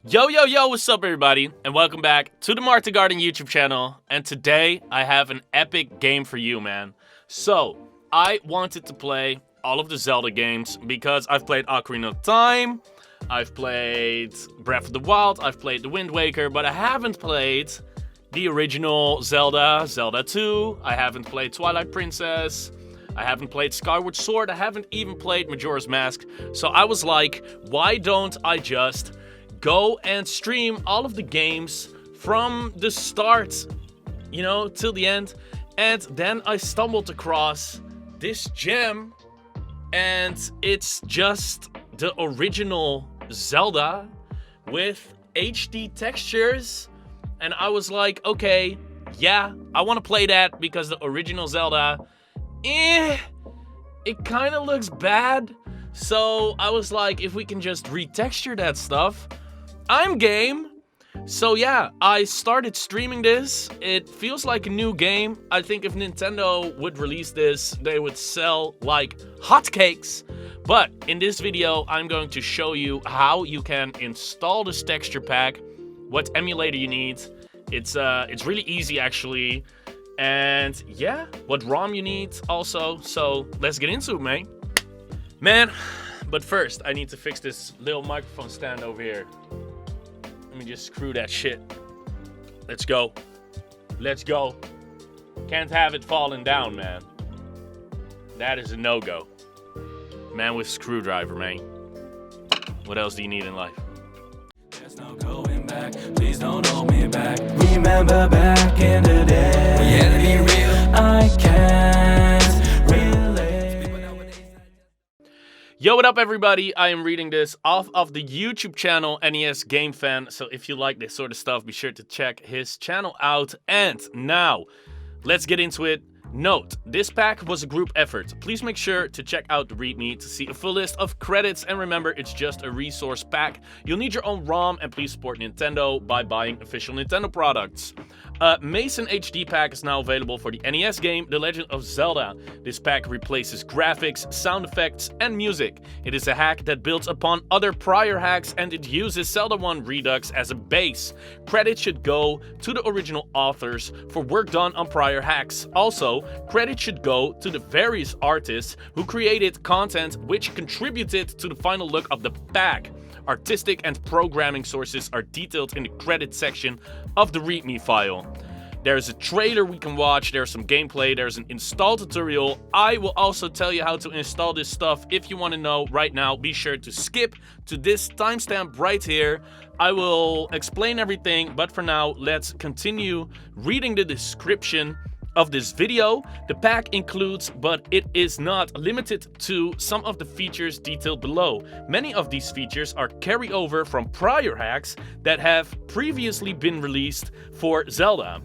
Yo, what's up everybody, and welcome back to the Marta Garden YouTube channel. And today, I have an epic game for you, man. So, I wanted to play all of the Zelda games because I've played Ocarina of Time, I've played Breath of the Wild, I've played The Wind Waker, but I haven't played the original Zelda, Zelda 2, I haven't played Twilight Princess, I haven't played Skyward Sword, I haven't even played Majora's Mask. So I was like, why don't I just go and stream all of the games from the start, till the end. And then I stumbled across this gem, and it's just the original Zelda with HD textures. And I was like, okay, yeah, I want to play that because the original Zelda, it kind of looks bad. So I was like, if we can just retexture that stuff, I'm game. So yeah, I started streaming this. It feels like a new game. I think if Nintendo would release this, they would sell like hotcakes. But in this video, I'm going to show you how you can install this texture pack, what emulator you need. It's really easy actually. And yeah, what ROM you need also. So let's get into it, man. But first, I need to fix this little microphone stand over here. Let me just screw that shit. Let's go. Can't have it falling down, man. That is a no-go. Man with screwdriver, man. What else do you need in life? There's no going back. Please don't hold me back. Remember back in the day. We had to be real. I can't relate. Yo, what up everybody? I am reading this off of the YouTube channel NES Game Fan. So if you like this sort of stuff, be sure to check his channel out. And now, let's get into it. Note, this pack was a group effort. Please make sure to check out the README to see a full list of credits, and remember, it's just a resource pack. You'll need your own ROM, and please support Nintendo by buying official Nintendo products. Mesen HD pack is now available for the NES game The Legend of Zelda. This pack replaces graphics, sound effects, and music. It is a hack that builds upon other prior hacks, and it uses Zelda 1 Redux as a base. Credit should go to the original authors for work done on prior hacks. Also, credit should go to the various artists who created content which contributed to the final look of the pack. Artistic and programming sources are detailed in the credit section of the README file. There's a trailer we can watch, there's some gameplay, there's an install tutorial. I will also tell you how to install this stuff. If you want to know right now, be sure to skip to this timestamp right here. I will explain everything, but for now, let's continue reading the description of this video. The pack includes, but it is not limited to, some of the features detailed below. Many of these features are carryover from prior hacks that have previously been released for Zelda.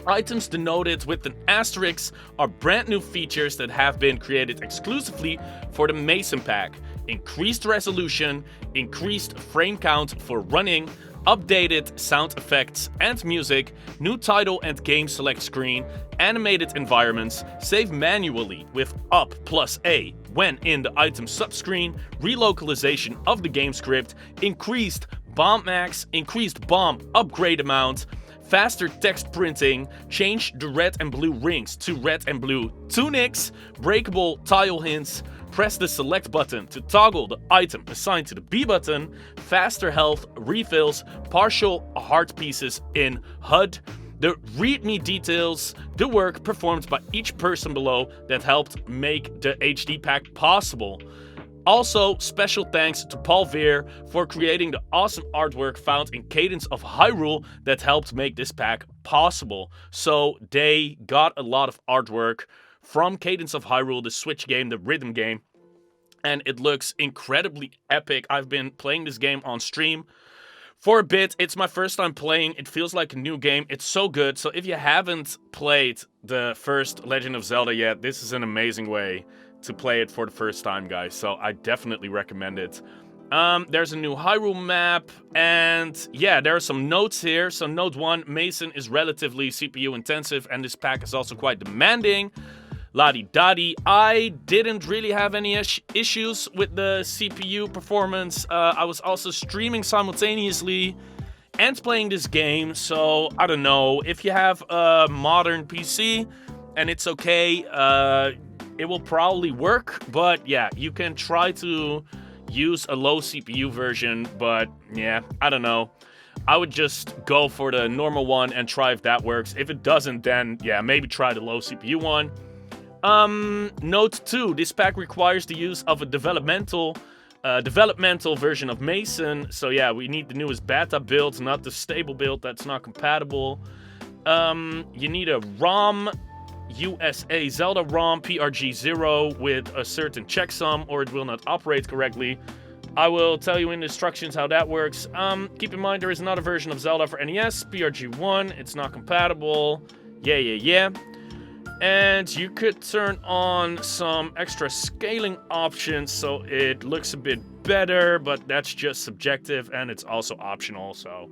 Items denoted with an asterisk are brand new features that have been created exclusively for the Mesen pack. Increased resolution, increased frame count for running, updated sound effects and music, new title and game select screen, animated environments, save manually with Up plus A when in the item subscreen, relocalization of the game script, increased bomb max, increased bomb upgrade amount, faster text printing, change the red and blue rings to red and blue tunics, breakable tile hints, press the select button to toggle the item assigned to the B button, faster health, refills, partial heart pieces in HUD. The README details the work performed by each person below that helped make the HD pack possible. Also, special thanks to Paul Veer for creating the awesome artwork found in Cadence of Hyrule that helped make this pack possible. So they got a lot of artwork from Cadence of Hyrule, the Switch game, the rhythm game, and it looks incredibly epic. I've been playing this game on stream for a bit. It's my first time playing. It feels like a new game. It's so good. So if you haven't played the first Legend of Zelda yet, this is an amazing way to play it for the first time, guys. So I definitely recommend it. There's a new Hyrule map, and yeah, there are some notes here. So note 1, Mesen is relatively CPU intensive, and this pack is also quite demanding. la-di-da-di. I didn't really have any issues with the CPU performance. I was also streaming simultaneously and playing this game, so I don't know. If you have a modern PC and it's okay, it will probably work. But yeah, you can try to use a low CPU version, but yeah, I don't know. I would just go for the normal one and try if that works. If it doesn't, then yeah, maybe try the low CPU one. Note 2, this pack requires the use of a developmental version of Mesen. So yeah, we need the newest beta build, not the stable build that's not compatible. You need a ROM, USA Zelda ROM PRG0 with a certain checksum, or it will not operate correctly. I will tell you in the instructions how that works. Keep in mind there is another version of Zelda for NES, PRG1. It's not compatible. Yeah. And you could turn on some extra scaling options so it looks a bit better, but that's just subjective and it's also optional. So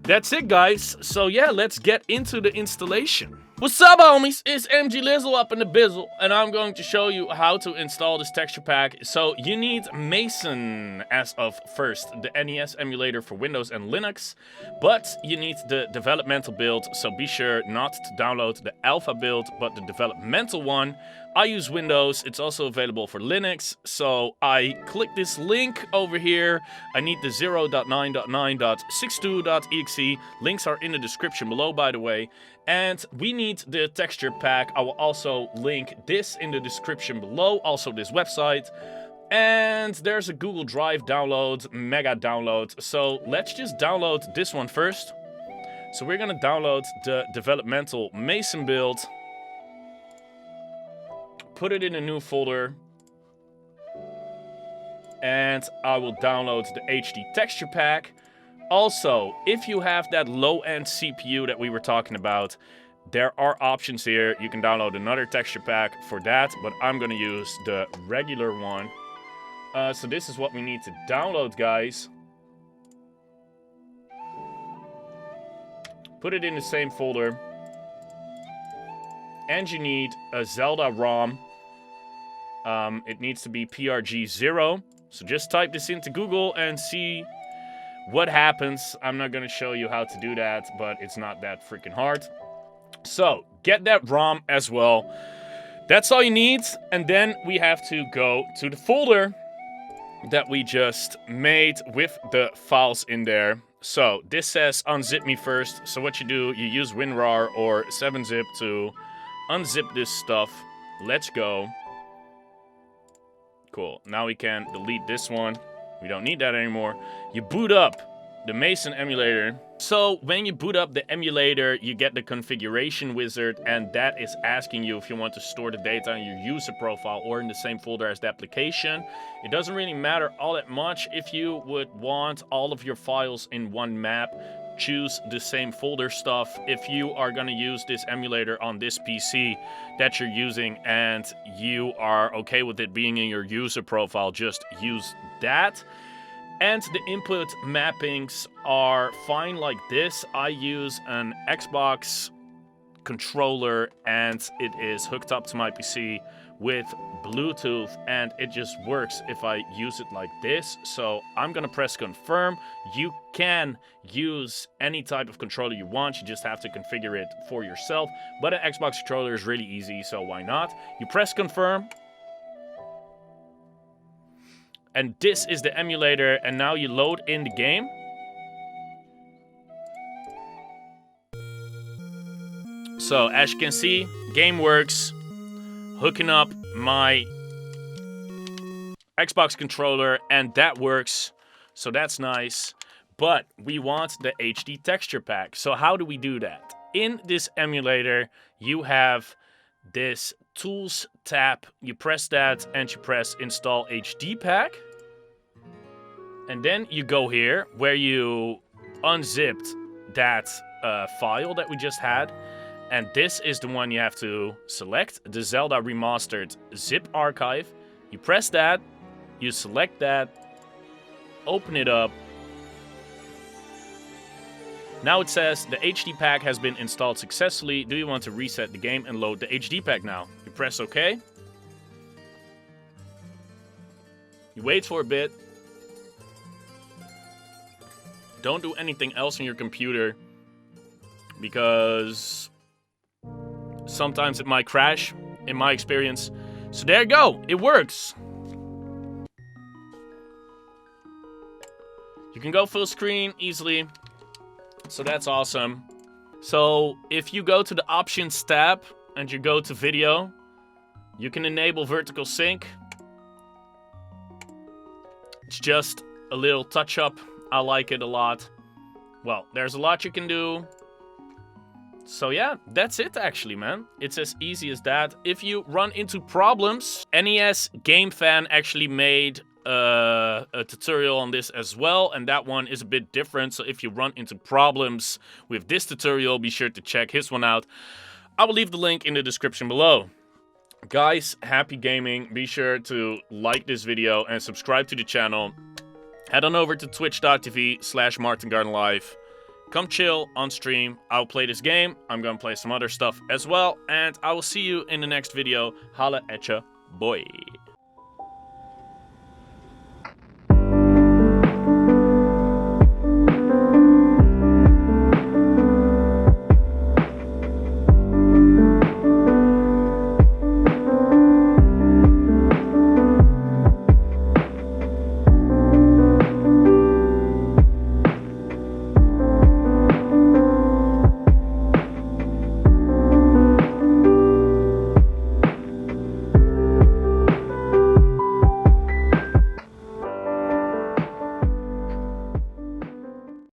that's it, guys. So yeah, let's get into the installation. What's up, homies? It's MG Lizzle up in the bizzle, and I'm going to show you how to install this texture pack. So you need Mesen as of first, the NES emulator for Windows and Linux, but you need the developmental build, so be sure not to download the alpha build, but the developmental one. I use Windows, it's also available for Linux, so I click this link over here. I need the 0.9.9.62.exe. Links are in the description below, by the way. And we need the texture pack. I will also link this in the description below, also this website. And there's a Google Drive download, mega download. So let's just download this one first. So we're gonna download the developmental Mesen build. Put it in a new folder. And I will download the HD texture pack. Also, if you have that low-end CPU that we were talking about, there are options here. You can download another texture pack for that, but I'm gonna use the regular one. So this is what we need to download, guys. Put it in the same folder. And you need a Zelda ROM. It needs to be PRG0. So just type this into Google and see what happens. I'm not going to show you how to do that, but it's not that freaking hard. So get that ROM as well. That's all you need. And then we have to go to the folder that we just made with the files in there. So this says unzip me first. So what you do, you use WinRAR or 7-zip to unzip this stuff. Let's go. Cool. Now we can delete this one. We don't need that anymore. You boot up the Mesen emulator. So when you boot up the emulator, you get the configuration wizard, and that is asking you if you want to store the data in your user profile or in the same folder as the application. It doesn't really matter all that much. If you would want all of your files in one map, choose the same folder stuff. If you are going to use this emulator on this PC that you're using and you are okay with it being in your user profile, just use that. And the input mappings are fine like this. I use an Xbox controller and it is hooked up to my PC with Bluetooth, and it just works if I use it like this. So I'm gonna press confirm. You can use any type of controller you want, you just have to configure it for yourself, but an Xbox controller is really easy, so why not? You press confirm, and this is the emulator, and now you load in the game. So as you can see, game works. Hooking up my Xbox controller, and that works, so that's nice. But we want the HD texture pack. So how do we do that? In this emulator, you have this Tools tab. You press that and you press Install HD Pack. And then you go here where you unzipped that file that we just had. And this is the one you have to select, the Zelda Remastered zip archive. You press that, you select that, open it up. Now it says the HD pack has been installed successfully. Do you want to reset the game and load the HD pack now? You press OK. You wait for a bit. Don't do anything else on your computer, because sometimes it might crash, in my experience. So there you go, it works. You can go full screen easily, so that's awesome. So if you go to the options tab and you go to video, you can enable vertical sync. It's just a little touch up. I like it a lot. Well, there's a lot you can do. So yeah, that's it actually, man. It's as easy as that. If you run into problems, NES Game Fan actually made a tutorial on this as well, and that one is a bit different. So if you run into problems with this tutorial, be sure to check his one out. I will leave the link in the description below. Guys, happy gaming. Be sure to like this video and subscribe to the channel. Head on over to twitch.tv/MartinGardenLive. Come chill on stream. I'll play this game. I'm gonna play some other stuff as well. And I will see you in the next video. Holla at ya, boy.